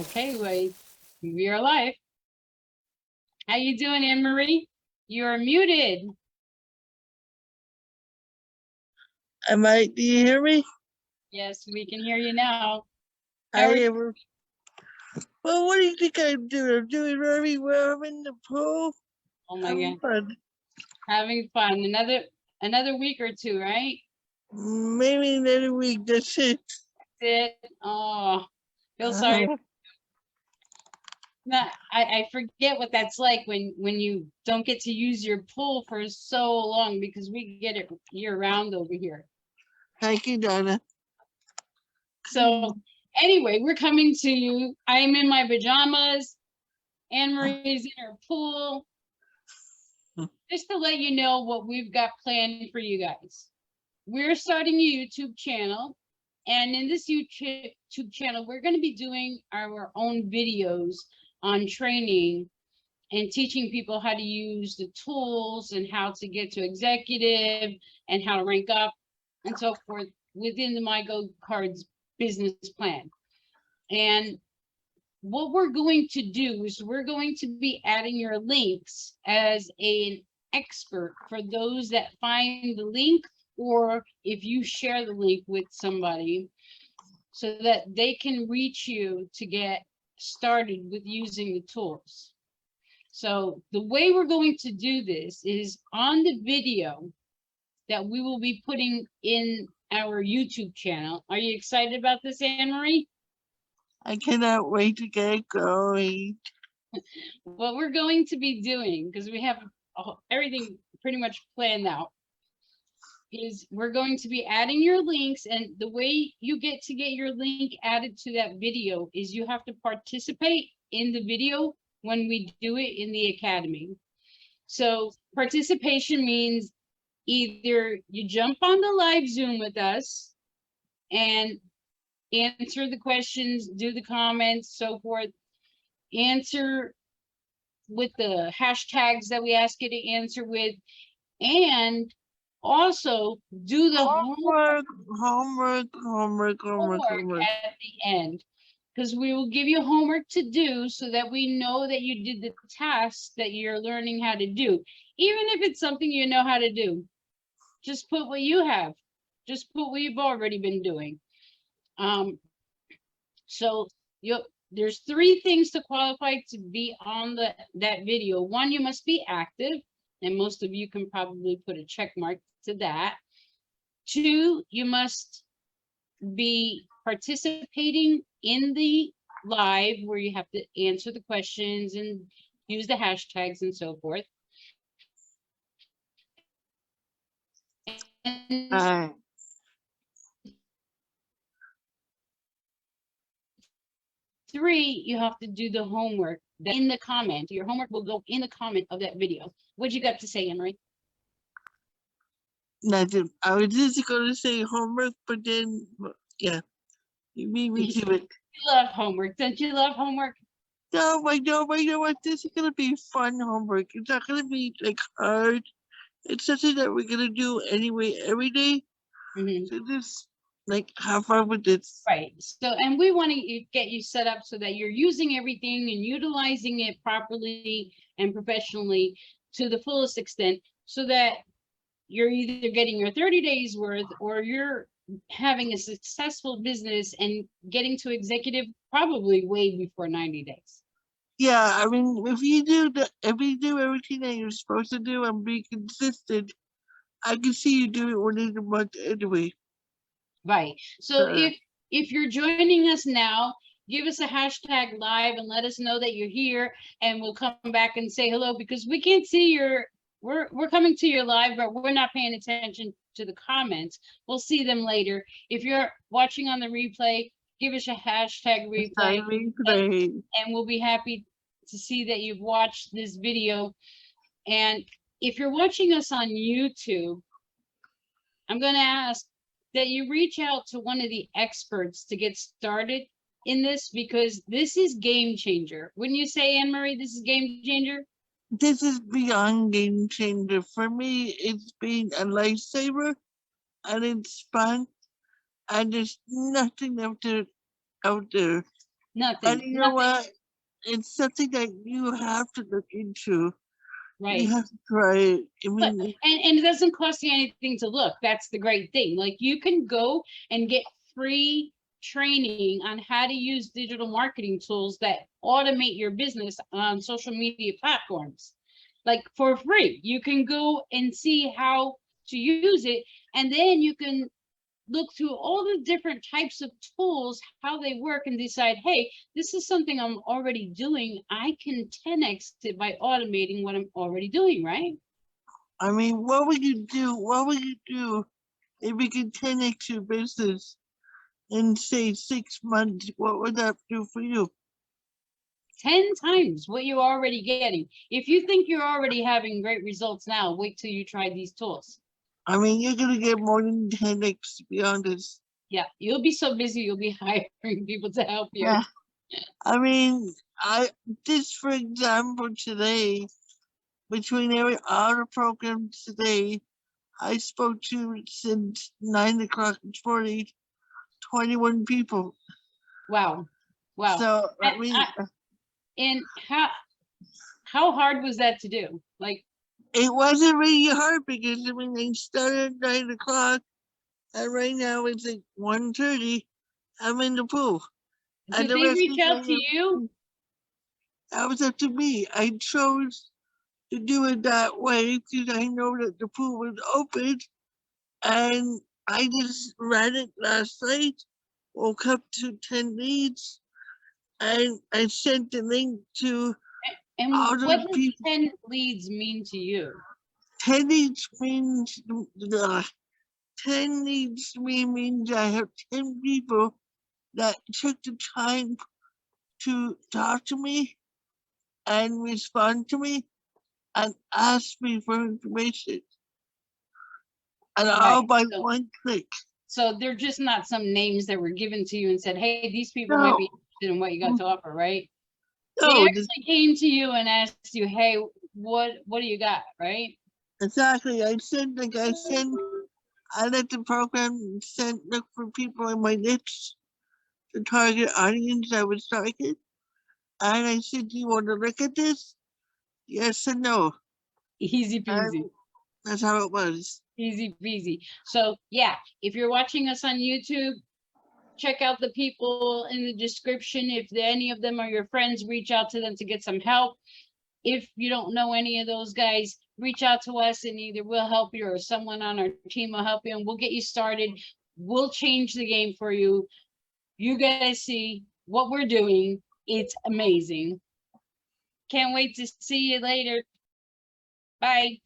Okay, wait. We are live. How you doing, Anne Marie? You're muted. Do you hear me? Yes, we can hear you now. I am. Well, what do you think I'm doing? I'm doing very well. I'm in the pool. Oh my Having God. fun. Having fun. Another week or two, right? Maybe another week. That's it. That's it. Oh, feel sorry. No, I forget what that's like when you don't get to use your pool for so long, because we get it year round over here. Thank you, Donna. So anyway, we're coming to you. I'm in my pajamas. Anne Marie's in her pool. Just to let you know what we've got planned for you guys. We're starting a YouTube channel, and in this YouTube channel, we're going to be doing our own videos on training and teaching people how to use the tools and how to get to executive and how to rank up and so forth within the MyGoCards business plan. And what we're going to do is we're going to be adding your links as an expert for those that find the link, or if you share the link with somebody, so that they can reach you to get started with using the tools. So the way we're going to do this is on the video that we will be putting in our YouTube channel. Are you excited about this, Anne Marie? I cannot wait to get going. What we're going to be doing, because we have everything pretty much planned out, is we're going to be adding your links, and the way you get your link added to that video is you have to participate in the video when we do it in the academy. So participation means either you jump on the live Zoom with us and answer the questions, do the comments, so forth, answer with the hashtags that we ask you to answer with, and also do the homework at the end, because we will give you homework to do so that we know that you did the task that you're learning how to do. Even if it's something you know how to do, just put what you have, just put what you've already been doing. So there's 3 things to qualify to be on that video. 1, you must be active, and most of you can probably put a check mark to that. 2, you must be participating in the live, where you have to answer the questions and use the hashtags and so forth. And 3, you have to do the homework in the comment. Your homework will go in the comment of that video. What you got to say, Emery? Nothing. I was just going to say homework, but then, yeah, you made me do it. You love homework. Don't you love homework? No, I know what. This is going to be fun homework. It's not going to be like hard. It's something that we're going to do anyway every day. So just like have fun with this. Right. So, and we want to get you set up so that you're using everything and utilizing it properly and professionally to the fullest extent, so that you're either getting your 30 days worth, or you're having a successful business and getting to executive probably way before 90 days. Yeah, I mean, if you do everything that you're supposed to do and be consistent, I can see you do it within a month anyway. Right. So if you're joining us now, give us a hashtag live and let us know that you're here, and we'll come back and say hello, because we can't see we're coming to your live, but we're not paying attention to the comments. We'll see them later. If you're watching on the replay, give us a hashtag replay, and we'll be happy to see that you've watched this video. And if you're watching us on YouTube, I'm going to ask that you reach out to one of the experts to get started in this, because this is game changer. Wouldn't you say, Anne Marie, this is game changer? This is beyond game changer. For me, it's been a lifesaver, and it's fun, and there's nothing out there. Nothing, you know nothing, what? It's something that you have to look into. You right? have to try it. I But mean, and it doesn't cost you anything to look. That's the great thing. Like you can go and get free training on how to use digital marketing tools that automate your business on social media platforms. Like for free. You can go and see how to use it, and then you can look through all the different types of tools, how they work, and decide, hey, this is something I'm already doing. I can 10x it by automating what I'm already doing, right? what would you do? What would you do if you could 10x your business in say 6 months? What would that do for you? 10 times what you're already getting. If you think you're already having great results now, wait till you try these tools. You're gonna get more than 10x to be honest. Yeah, you'll be so busy, you'll be hiring people to help you. Yeah. I just for example today, between all the programs today, I spoke to since 9 o'clock this morning, 21 people. Wow. Wow. So And how hard was that to do? Like, it wasn't really hard because they started at 9 o'clock and right now it's like 1:30. I'm in the pool. And did the they rest reach of out to you? that was up to me. I chose to do it that way because I know that the pool was open and I just ran it last night, woke up to 10 leads, and I sent the link to And all what those does people. 10 leads mean to you? 10 leads means 10 leads to me means I have 10 people that took the time to talk to me and respond to me and ask me for information. And all Right. by So, one click. so they're just not some names that were given to you and said, hey, these people might No, be interested in what you got to offer, right? They no, actually came to you and asked you, hey, what do you got, right? exactly. I let the program look for people in my niche, the target audience I was targeting. And I said, do you want to look at this? Yes and no. Easy peasy. And that's how it was. Easy peasy. So yeah, if you're watching us on YouTube, check out the people in the description. If any of them are your friends, reach out to them to get some help. If you don't know any of those guys, reach out to us and either we'll help you or someone on our team will help you and we'll get you started. We'll change the game for you. You guys see what we're doing. It's amazing. Can't wait to see you later. Bye.